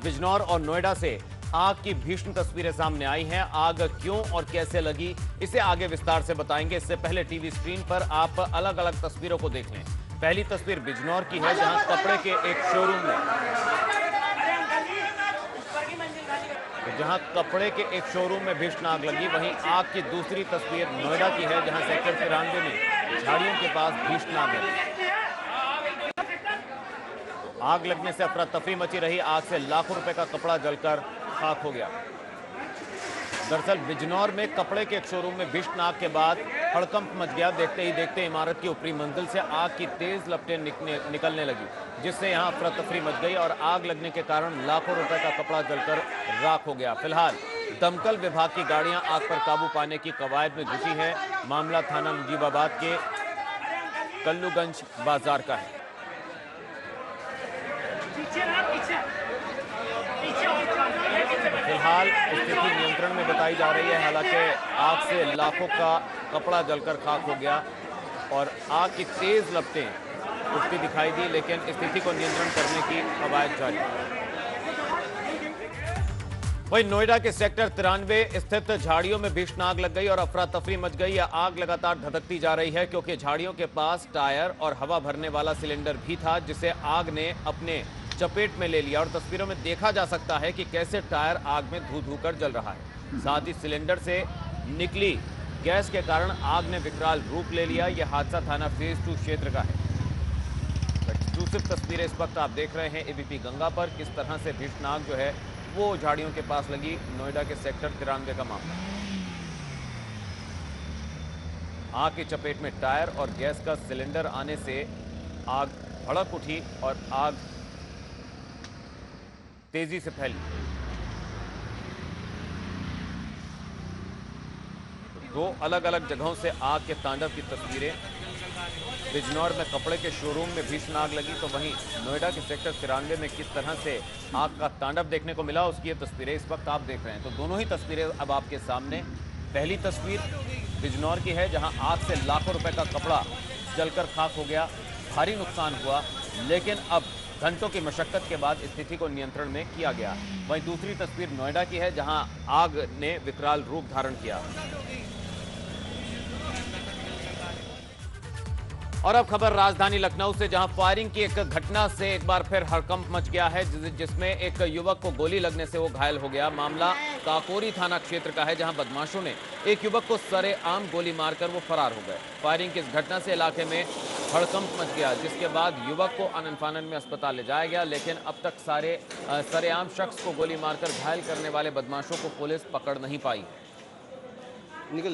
बिजनौर और नोएडा से आग की भीषण तस्वीरें सामने आई हैं। आग क्यों और कैसे लगी, इसे आगे विस्तार से बताएंगे। इससे पहले टीवी स्क्रीन पर आप अलग अलग तस्वीरों को देख लें। पहली तस्वीर बिजनौर की है, जहां कपड़े के एक शोरूम में भीषण आग लगी। वहीं आग की दूसरी तस्वीर नोएडा की है, जहां सेक्टर 93 में झाड़ियों के पास भीषण आग लगी। आग लगने से अफरा तफरी मची रही। आग से लाखों रुपए का कपड़ा जलकर खाक हो गया। दरअसल बिजनौर में कपड़े के एक शोरूम में भीषण आग के बाद हड़कंप मच गया। देखते ही देखते इमारत की ऊपरी मंजिल से आग की तेज लपटें निकलने लगी, जिससे यहां अफरा तफरी मच गई और आग लगने के कारण लाखों रुपए का कपड़ा जलकर राख हो गया। फिलहाल दमकल विभाग की गाड़ियां आग पर काबू पाने की कवायद में जुटी हैं। मामला थाना मुजीबाबाद के कल्लूगंज बाजार का है। फिलहाल स्थिति नियंत्रण में बताई जा रही है। हालांकि आग से लाखों का कपड़ा जलकर खाक हो गया और आग की तेज लपटें उठती दिखाई दी, लेकिन स्थिति को नियंत्रण करने की कवायद जारी है। वहीं नोएडा के सेक्टर 93 स्थित झाड़ियों में भीषण आग लग गई और अफरा तफरी मच गई। यह आग लगातार धधकती जा रही है, क्योंकि झाड़ियों के पास टायर और हवा भरने वाला सिलेंडर भी था, जिसे आग ने अपने चपेट में ले लिया। और तस्वीरों में देखा जा सकता है कि कैसे टायर आग में धू धू कर जल रहा है। साथ ही सिलेंडर से निकली गैस के कारण आग ने विकराल रूप ले लिया। यह हादसा थाना फेज 2 क्षेत्र का है। एक्सक्लूसिव तस्वीरें इस वक्त आप देख रहे हैं एबीपी गंगा पर। किस तरह से भीषण आग जो है वो झाड़ियों के पास लगी। नोएडा के सेक्टर 93 का मामला। आग की चपेट में टायर और गैस का सिलेंडर आने से आग भड़क उठी और आग तेजी से फैली। दो अलग अलग जगहों से आग के तांडव की तस्वीरें। बिजनौर में कपड़े के शोरूम में भीषण आग लगी, तो वहीं नोएडा के सेक्टर 93 में किस तरह से आग का तांडव देखने को मिला, उसकी ये तस्वीरें इस वक्त आप देख रहे हैं। तो दोनों ही तस्वीरें अब आपके सामने। पहली तस्वीर बिजनौर की है, जहां आग से लाखों रुपए का कपड़ा जलकर खाक हो गया, भारी नुकसान हुआ, लेकिन अब घंटों की मशक्कत के बाद स्थिति को नियंत्रण में किया गया। वहीं दूसरी तस्वीर नोएडा की है, जहां आग ने विकराल रूप धारण किया। और अब खबर राजधानी लखनऊ से, जहां फायरिंग की एक घटना से एक बार फिर हड़कंप मच गया है, जिसमें एक युवक को गोली लगने से वो घायल हो गया। मामला काकोरी थाना क्षेत्र का है, जहां बदमाशों ने एक युवक को सरेआम गोली मारकर वो फरार हो गए। फायरिंग की इस घटना से इलाके में हड़कंप मच गया, जिसके बाद युवक को आनन फानन में अस्पताल ले जाया गया, लेकिन अब तक सरेआम शख्स को गोली मारकर घायल करने वाले बदमाशों को पुलिस पकड़ नहीं पाई। निकल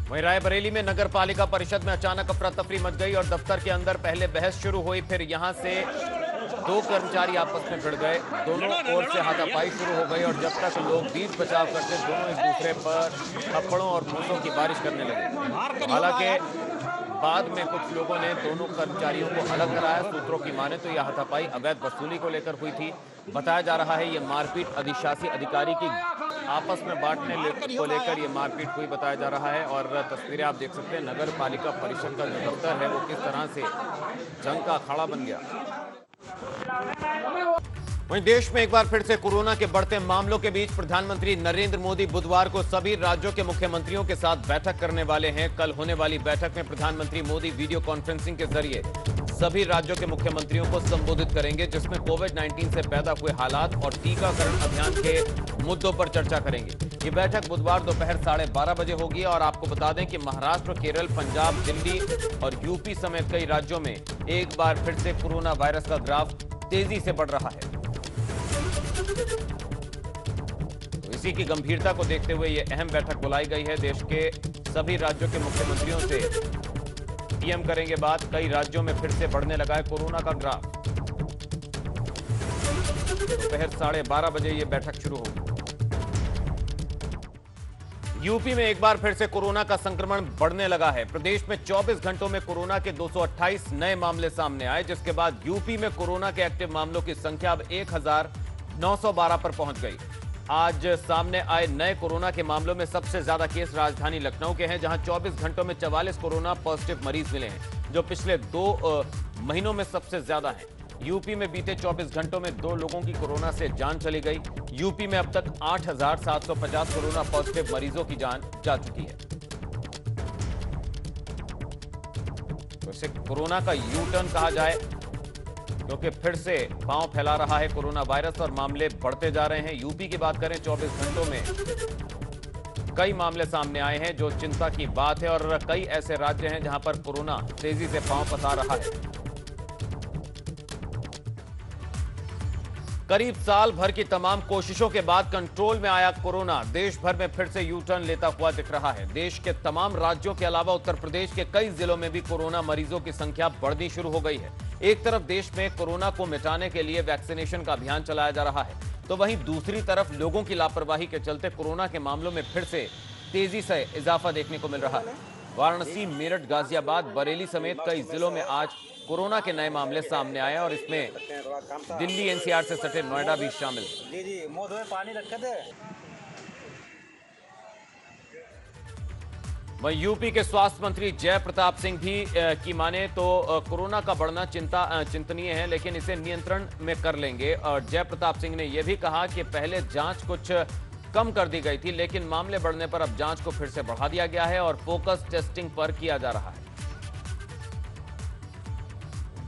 वहीं रायबरेली में नगर पालिका परिषद में अचानक अफरा तफरी मच गई और दफ्तर के अंदर पहले बहस शुरू हुई, फिर यहां से दो कर्मचारी आपस में भिड़ गए। दोनों ओर से हाथापाई शुरू हो गई और जब तक लोग बीच बचाव करते, दोनों एक दूसरे पर थप्पड़ों और घूंसों की बारिश करने लगे। हालांकि बाद में कुछ लोगों ने दोनों कर्मचारियों को अलग कराया। सूत्रों की माने तो यह हाथापाई अवैध वसूली को लेकर हुई थी। बताया जा रहा है यह मारपीट अधिशासी अधिकारी की आपस में बांटने को लेकर यह मारपीट हुई बताया जा रहा है। और तस्वीरें आप देख सकते हैं, नगर पालिका परिषद का जो दफ्तर है वो किस तरह से जंग का अखाड़ा बन गया। वहीं देश में एक बार फिर से कोरोना के बढ़ते मामलों के बीच प्रधानमंत्री नरेंद्र मोदी बुधवार को सभी राज्यों के मुख्यमंत्रियों के साथ बैठक करने वाले हैं। कल होने वाली बैठक में प्रधानमंत्री मोदी वीडियो कॉन्फ्रेंसिंग के जरिए सभी राज्यों के मुख्यमंत्रियों को संबोधित करेंगे, जिसमें कोविड-19 से पैदा हुए हालात और टीकाकरण अभियान के मुद्दों पर चर्चा करेंगे। ये बैठक बुधवार दोपहर 12:30 बजे होगी। और आपको बता दें कि महाराष्ट्र, केरल, पंजाब, दिल्ली और यूपी समेत कई राज्यों में एक बार फिर से कोरोना वायरस का ग्राफ तेजी से बढ़ रहा है। तो इसी की गंभीरता को देखते हुए यह अहम बैठक बुलाई गई है। देश के सभी राज्यों के मुख्यमंत्रियों से पीएम करेंगे बात। कई राज्यों में फिर से बढ़ने लगा है कोरोना का ग्राफ। दोपहर 12:30 बजे यह बैठक शुरू होगी। यूपी में एक बार फिर से कोरोना का संक्रमण बढ़ने लगा है। प्रदेश में 24 घंटों में कोरोना के 228 नए मामले सामने आए, जिसके बाद यूपी में कोरोना के एक्टिव मामलों की संख्या अब 1912 पर पहुंच गई। आज सामने आए नए कोरोना के मामलों में सबसे ज्यादा केस राजधानी लखनऊ के हैं, जहां 24 घंटों में 44 कोरोना पॉजिटिव मरीज मिले हैं, जो पिछले 2 महीनों में सबसे ज्यादा हैं। यूपी में बीते 24 घंटों में 2 लोगों की कोरोना से जान चली गई। यूपी में अब तक 8,750 कोरोना पॉजिटिव मरीजों की जान जा चुकी है। तो इसे कोरोना का यू टर्न कहा जाए, क्योंकि फिर से पांव फैला रहा है कोरोना वायरस और मामले बढ़ते जा रहे हैं। यूपी की बात करें, 24 घंटों में कई मामले सामने आए हैं, जो चिंता की बात है, और कई ऐसे राज्य हैं जहां पर कोरोना तेजी से पांव पसार रहा है। करीब साल भर की तमाम कोशिशों के बाद कंट्रोल में आया कोरोना देश भर में फिर से यू टर्न लेता हुआ दिख रहा है। देश के तमाम राज्यों के अलावा उत्तर प्रदेश के कई जिलों में भी कोरोना मरीजों की संख्या बढ़नी शुरू हो गई है। एक तरफ देश में कोरोना को मिटाने के लिए वैक्सीनेशन का अभियान चलाया जा रहा है, तो वहीं दूसरी तरफ लोगों की लापरवाही के चलते कोरोना के मामलों में फिर से तेजी से इजाफा देखने को मिल रहा है। वाराणसी, मेरठ, गाजियाबाद, बरेली समेत कई जिलों में आज कोरोना के नए मामले सामने आए और इसमें दिल्ली एनसीआर से सटे नोएडा भी शामिल। वहीं यूपी के स्वास्थ्य मंत्री जय प्रताप सिंह भी की माने तो कोरोना का बढ़ना चिंतनीय है, लेकिन इसे नियंत्रण में कर लेंगे। और जय प्रताप सिंह ने यह भी कहा कि पहले जांच कुछ कम कर दी गई थी, लेकिन मामले बढ़ने पर अब जांच को फिर से बढ़ा दिया गया है और फोकस टेस्टिंग पर किया जा रहा है।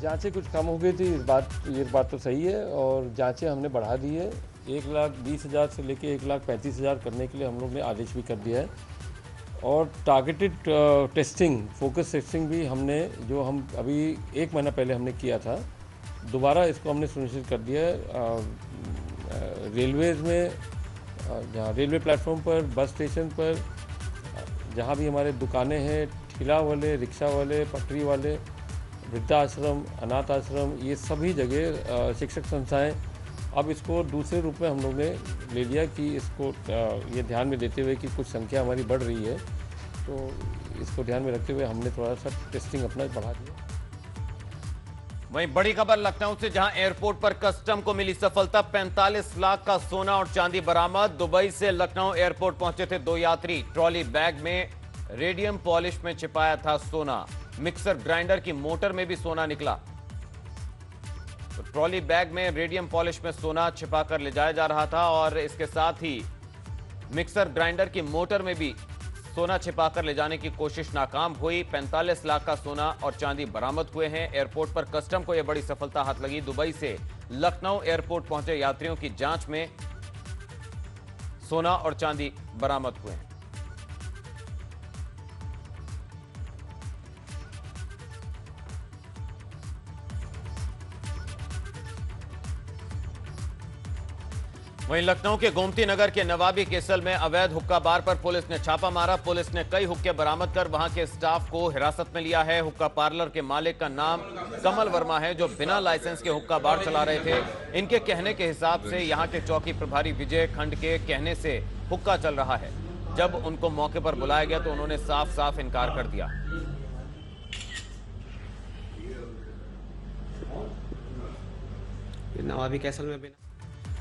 जांचें कुछ कम हो गई थी, ये बात तो सही है, और जांचें हमने बढ़ा दी है। 1,20,000 से लेके 1,35,000 करने के लिए हम लोग ने आदेश भी कर दिया है। और टारगेटेड टेस्टिंग, फोकस टेस्टिंग भी हमने, जो हम अभी 1 महीना पहले हमने किया था, दोबारा इसको हमने सुनिश्चित कर दिया है। रेलवेज में, जहाँ रेलवे प्लेटफॉर्म पर, बस स्टेशन पर, जहाँ भी हमारे दुकानें हैं, ठेला वाले, रिक्शा वाले, पटरी वाले, वृद्धाश्रम, अनाथ आश्रम, ये सभी जगह, शिक्षक संस्थाएं, अब इसको दूसरे रूप में हम लोग ने ले लिया कि इसको ये ध्यान में देते हुए कि कुछ संख्या हमारी बढ़ रही है, तो इसको ध्यान में रखते हुए हमने थोड़ा सा टेस्टिंग अपना बढ़ा दिया। वहीं बड़ी खबर लखनऊ से, जहां एयरपोर्ट पर कस्टम को मिली सफलता। 45 लाख का सोना और चांदी बरामद। दुबई से लखनऊ एयरपोर्ट पहुंचे थे 2 यात्री। ट्रॉली बैग में रेडियम पॉलिश में छिपाया था सोना। मिक्सर ग्राइंडर की मोटर में भी सोना निकला। तो ट्रॉली बैग में रेडियम पॉलिश में सोना छिपाकर ले जाया जा रहा था और इसके साथ ही मिक्सर ग्राइंडर की मोटर में भी सोना छिपाकर ले जाने की कोशिश नाकाम हुई। 45 लाख का सोना और चांदी बरामद हुए हैं। एयरपोर्ट पर कस्टम को यह बड़ी सफलता हाथ लगी। दुबई से लखनऊ एयरपोर्ट पहुंचे यात्रियों की जांच में सोना और चांदी बरामद हुए हैं। वहीं लखनऊ के गोमती नगर के नवाबी केसल में अवैध हुक्का बार पर पुलिस ने छापा मारा। पुलिस ने कई हुक्के बरामद कर वहां के स्टाफ को हिरासत में लिया है। हुक्का पार्लर के मालिक का नाम कमल वर्मा है, जो बिना लाइसेंस के हुक्का बार चला रहे थे। इनके कहने के हिसाब से यहां के चौकी प्रभारी विजय खंड के कहने से हुक्का चल रहा है। जब उनको मौके पर बुलाया गया तो उन्होंने साफ साफ इनकार कर दिया। नवाबी कैसल में बिना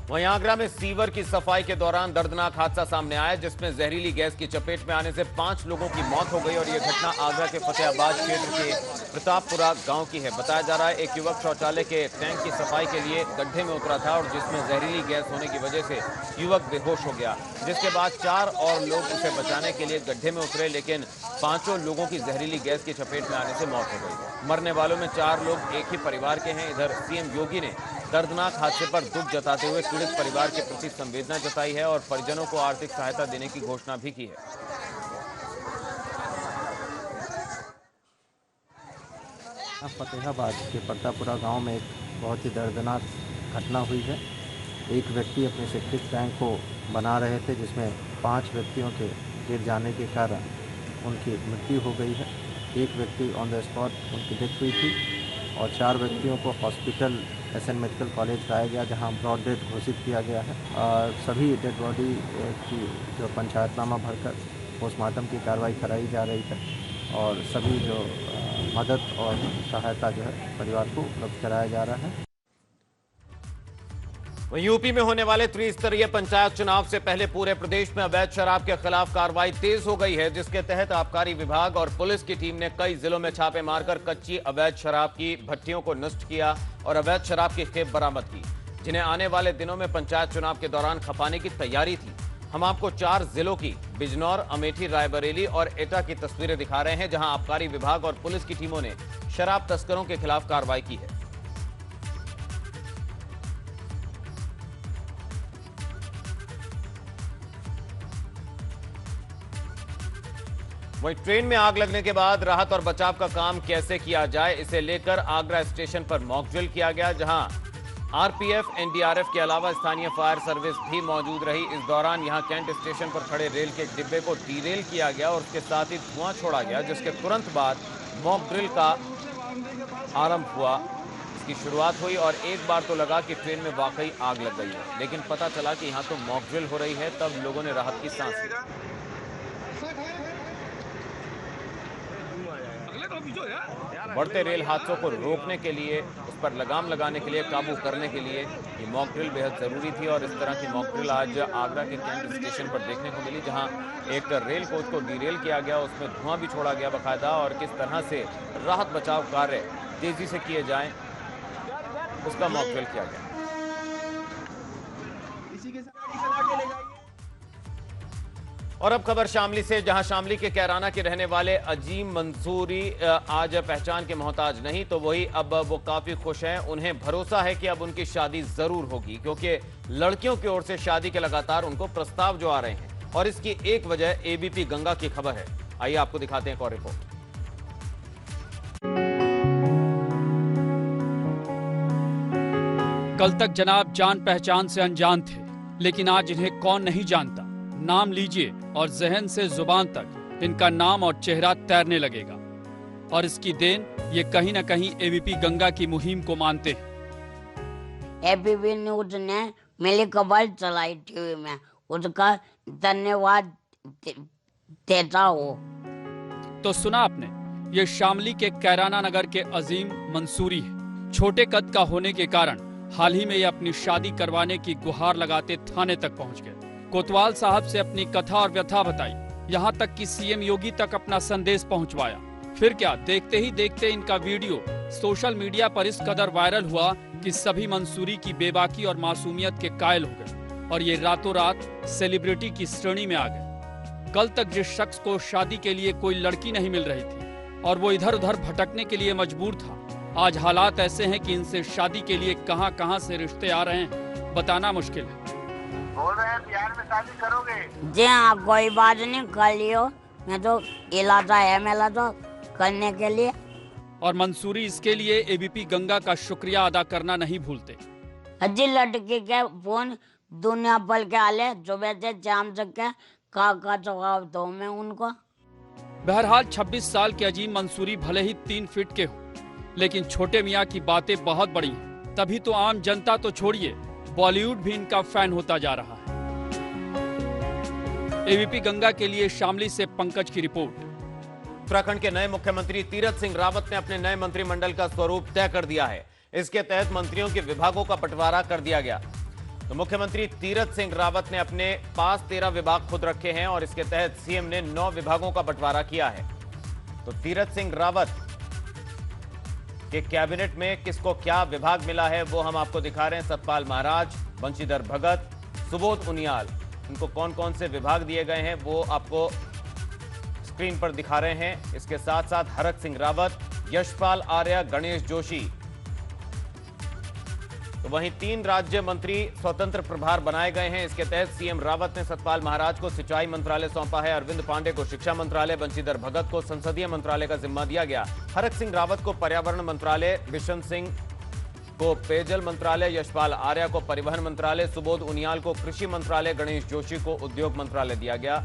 वहीं आगरा में सीवर की सफाई के दौरान दर्दनाक हादसा सामने आया, जिसमें जहरीली गैस की चपेट में आने से 5 लोगों की मौत हो गई। और यह घटना आगरा के फतेहाबाद क्षेत्र के प्रतापपुरा गांव की है। बताया जा रहा है एक युवक शौचालय के टैंक की सफाई के लिए गड्ढे में उतरा था और जिसमें जहरीली गैस होने की वजह से युवक बेहोश हो गया, जिसके बाद 4 और लोग उसे बचाने के लिए गड्ढे में उतरे, लेकिन 5 लोगों की जहरीली गैस की चपेट में आने से मौत हो गई। मरने वालों में 4 लोग एक ही परिवार के हैं। इधर सीएम योगी ने दर्दनाक हादसे पर दुख जताते हुए पीड़ित परिवार के प्रति संवेदना जताई है और परिजनों को आर्थिक सहायता देने की घोषणा भी की है। फतेहाबाद के प्रतापपुरा गांव में एक बहुत ही दर्दनाक घटना हुई है। एक व्यक्ति अपने सेप्टिक टैंक को बना रहे थे, जिसमें 5 व्यक्तियों के गिर जाने के कारण उनकी मृत्यु हो गई है। एक व्यक्ति ऑन द स्पॉट उनकी डेथ हुई थी और 4 व्यक्तियों को हॉस्पिटल एसएन मेडिकल कॉलेज लाया गया, जहां ब्रॉड डेथ घोषित किया गया है। सभी डेड बॉडी की जो पंचायतनामा भरकर पोस्टमार्टम की कार्रवाई कराई जा रही है और सभी जो मदद और सहायता जो है परिवार को उपलब्ध कराया जा रहा है। वहीं यूपी में होने वाले त्रिस्तरीय पंचायत चुनाव से पहले पूरे प्रदेश में अवैध शराब के खिलाफ कार्रवाई तेज हो गई है, जिसके तहत आबकारी विभाग और पुलिस की टीम ने कई जिलों में छापे मारकर कच्ची अवैध शराब की भट्टियों को नष्ट किया और अवैध शराब की खेप बरामद की, जिन्हें आने वाले दिनों में पंचायत चुनाव के दौरान खपाने की तैयारी थी। हम आपको 4 जिलों की बिजनौर, अमेठी, रायबरेली और एटा की तस्वीरें दिखा रहे हैं, जहां आबकारी विभाग और पुलिस की टीमों ने शराब तस्करों के खिलाफ कार्रवाई की है। वहीं ट्रेन में आग लगने के बाद राहत और बचाव का काम कैसे किया जाए, इसे लेकर आगरा स्टेशन पर मॉक ड्रिल किया गया, जहां आरपीएफ, एनडीआरएफ के अलावा स्थानीय फायर सर्विस भी मौजूद रही। इस दौरान यहां कैंट स्टेशन पर खड़े रेल के डिब्बे को डीरेल किया गया और उसके साथ ही धुआं छोड़ा गया, जिसके तुरंत बाद मॉक ड्रिल का आरंभ हुआ। इसकी शुरुआत हुई और एक बार तो लगा कि ट्रेन में वाकई आग लग गई है, लेकिन पता चला कि यहां तो मॉक ड्रिल हो रही है। तब लोगों ने राहत की सांस ली। बढ़ते रेल हादसों को रोकने के लिए, उस पर लगाम लगाने के लिए, काबू करने के लिए ये मॉक ड्रिल बेहद जरूरी थी और इस तरह की मॉक ड्रिल आज आगरा के कैंट स्टेशन पर देखने को मिली, जहां एक रेल कोच को डीरेल किया गया, उसमें धुआं भी छोड़ा गया बाकायदा, और किस तरह से राहत बचाव कार्य तेजी से किए जाएं उसका मॉक ड्रिल किया गया। और अब खबर शामली से, जहां शामली के कैराना के रहने वाले अजीम मंसूरी आज पहचान के मोहताज नहीं तो वही अब वो काफी खुश हैं। उन्हें भरोसा है कि अब उनकी शादी जरूर होगी, क्योंकि लड़कियों की ओर से शादी के लगातार उनको प्रस्ताव जो आ रहे हैं और इसकी एक वजह एबीपी गंगा की खबर है। आइए आपको दिखाते हैं एक और रिपोर्ट। कल तक जनाब जान पहचान से अनजान थे, लेकिन आज इन्हें कौन नहीं जानता। नाम लीजिए और जहन से जुबान तक इनका नाम और चेहरा तैरने लगेगा, और इसकी देन ये कहीं न कहीं एबीपी गंगा की मुहिम को मानते हैं। एबीपी न्यूज ने मेरी खबर चलाई टीवी में, उसका धन्यवाद देता हूँ। तो सुना आपने, ये शामली के कैराना नगर के अजीम मंसूरी है। छोटे कद का होने के कारण हाल ही में ये अपनी शादी करवाने की गुहार लगाते थाने तक पहुँच गए। कोतवाल साहब से अपनी कथा और व्यथा बताई, यहाँ तक कि सीएम योगी तक अपना संदेश पहुँचवाया। फिर क्या, देखते ही देखते इनका वीडियो सोशल मीडिया पर इस कदर वायरल हुआ कि सभी मंसूरी की बेबाकी और मासूमियत के कायल हो गए और ये रातों रात सेलिब्रिटी की श्रेणी में आ गए। कल तक जिस शख्स को शादी के लिए कोई लड़की नहीं मिल रही थी और वो इधर उधर भटकने के लिए मजबूर था, आज हालात ऐसे हैं कि इनसे शादी के लिए कहां कहां से रिश्ते आ रहे हैं, बताना मुश्किल है। बोल रहे हैं बिहार में शादी करोगे? जी हाँ, कोई बात नहीं, कर लियो, मैं तो इलाजा है मेरा तो करने के लिए। और मंसूरी इसके लिए एबीपी गंगा का शुक्रिया अदा करना नहीं भूलते। हजी लड़की के फोन दुनिया भर के आले, जो से जाम सके का जवाब दो मैं उनको। बहरहाल 26 साल के अजीम मंसूरी भले ही 3 फीट के हो, लेकिन छोटे मियाँ की बातें बहुत बड़ी हैं। तभी तो आम जनता तो छोड़िए, बॉलीवुड भी इनका फैन होता जा रहा है। एबीपी गंगा के लिए शामली से पंकज की रिपोर्ट। उत्तराखंड के नए मुख्यमंत्री तीरथ सिंह रावत ने अपने नए मंत्रिमंडल का स्वरूप तय कर दिया है। इसके तहत मंत्रियों के विभागों का बंटवारा कर दिया गया। तो मुख्यमंत्री तीरथ सिंह रावत ने अपने पास 13 विभाग खुद रखे हैं और इसके तहत सीएम ने 9 विभागों का बंटवारा किया है। तो तीरथ सिंह रावत के कैबिनेट में किसको क्या विभाग मिला है वो हम आपको दिखा रहे हैं। सतपाल महाराज, बंशीधर भगत, सुबोध उनियाल, इनको कौन कौन से विभाग दिए गए हैं वो आपको स्क्रीन पर दिखा रहे हैं। इसके साथ साथ हरक सिंह रावत, यशपाल आर्य, गणेश जोशी। तो वहीं 3 राज्य मंत्री स्वतंत्र प्रभार बनाए गए हैं। इसके तहत सीएम रावत ने सतपाल महाराज को सिंचाई मंत्रालय सौंपा है, अरविंद पांडे को शिक्षा मंत्रालय, बंशीधर भगत को संसदीय मंत्रालय का जिम्मा दिया गया, हरक सिंह रावत को पर्यावरण मंत्रालय, बिशन सिंह को पेयजल मंत्रालय, यशपाल आर्य को परिवहन मंत्रालय, सुबोध उनियाल को कृषि मंत्रालय, गणेश जोशी को उद्योग मंत्रालय दिया गया।